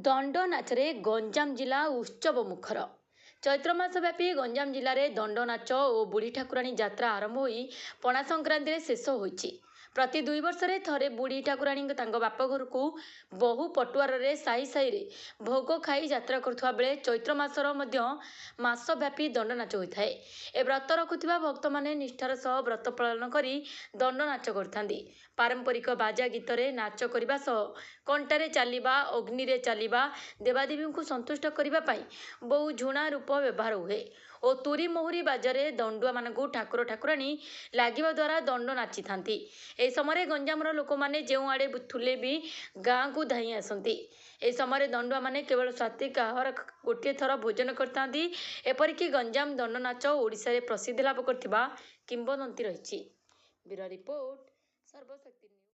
दंड नाचरे गंजाम जिला उत्सव मुखर। चैत्र मास व्यापी गंजाम जिले में दंड नाच और बुढ़ी ठाकुराणी यात्रा आरंभ हो पणा संक्रांति शेष होईछि। प्रति 2 वर्षरे थरे बुढ़ी ठाकुराणी बापघर को बहु पटुआर साही साही रे भोग खाई यात्रा करुवा बेले चैत्र मासर मासव्यापी दंड नाच होता है। ए व्रत रखुवा भक्त मैंने निष्ठार सह व्रत पालन कर दंड नाच करथांती। पारंपरिक बाजा गीत रे नाच करने कंटारे चलवा अग्नि रे चलवा देवादेवी को संतुष्ट करने बहु झुणा रूप व्यवहार हुए और तुरी मोहरी बाजारे दंडुआ मान ठाकुर ठाकुराणी लगे द्वारा दंड नाची था। ए समय गंजामर लोक मैंने जो आड़े थुले भी गाँ को धाई आसती। ए समय दंडुआ माने केवल सात्विक आहार गोटे थर भोजन करते। एपरिक गंजाम दंड नाच ओडिशा रे प्रसिद्धि लाभ करथिबा किंवदंती रही। Bureau report सर्वशक्ति।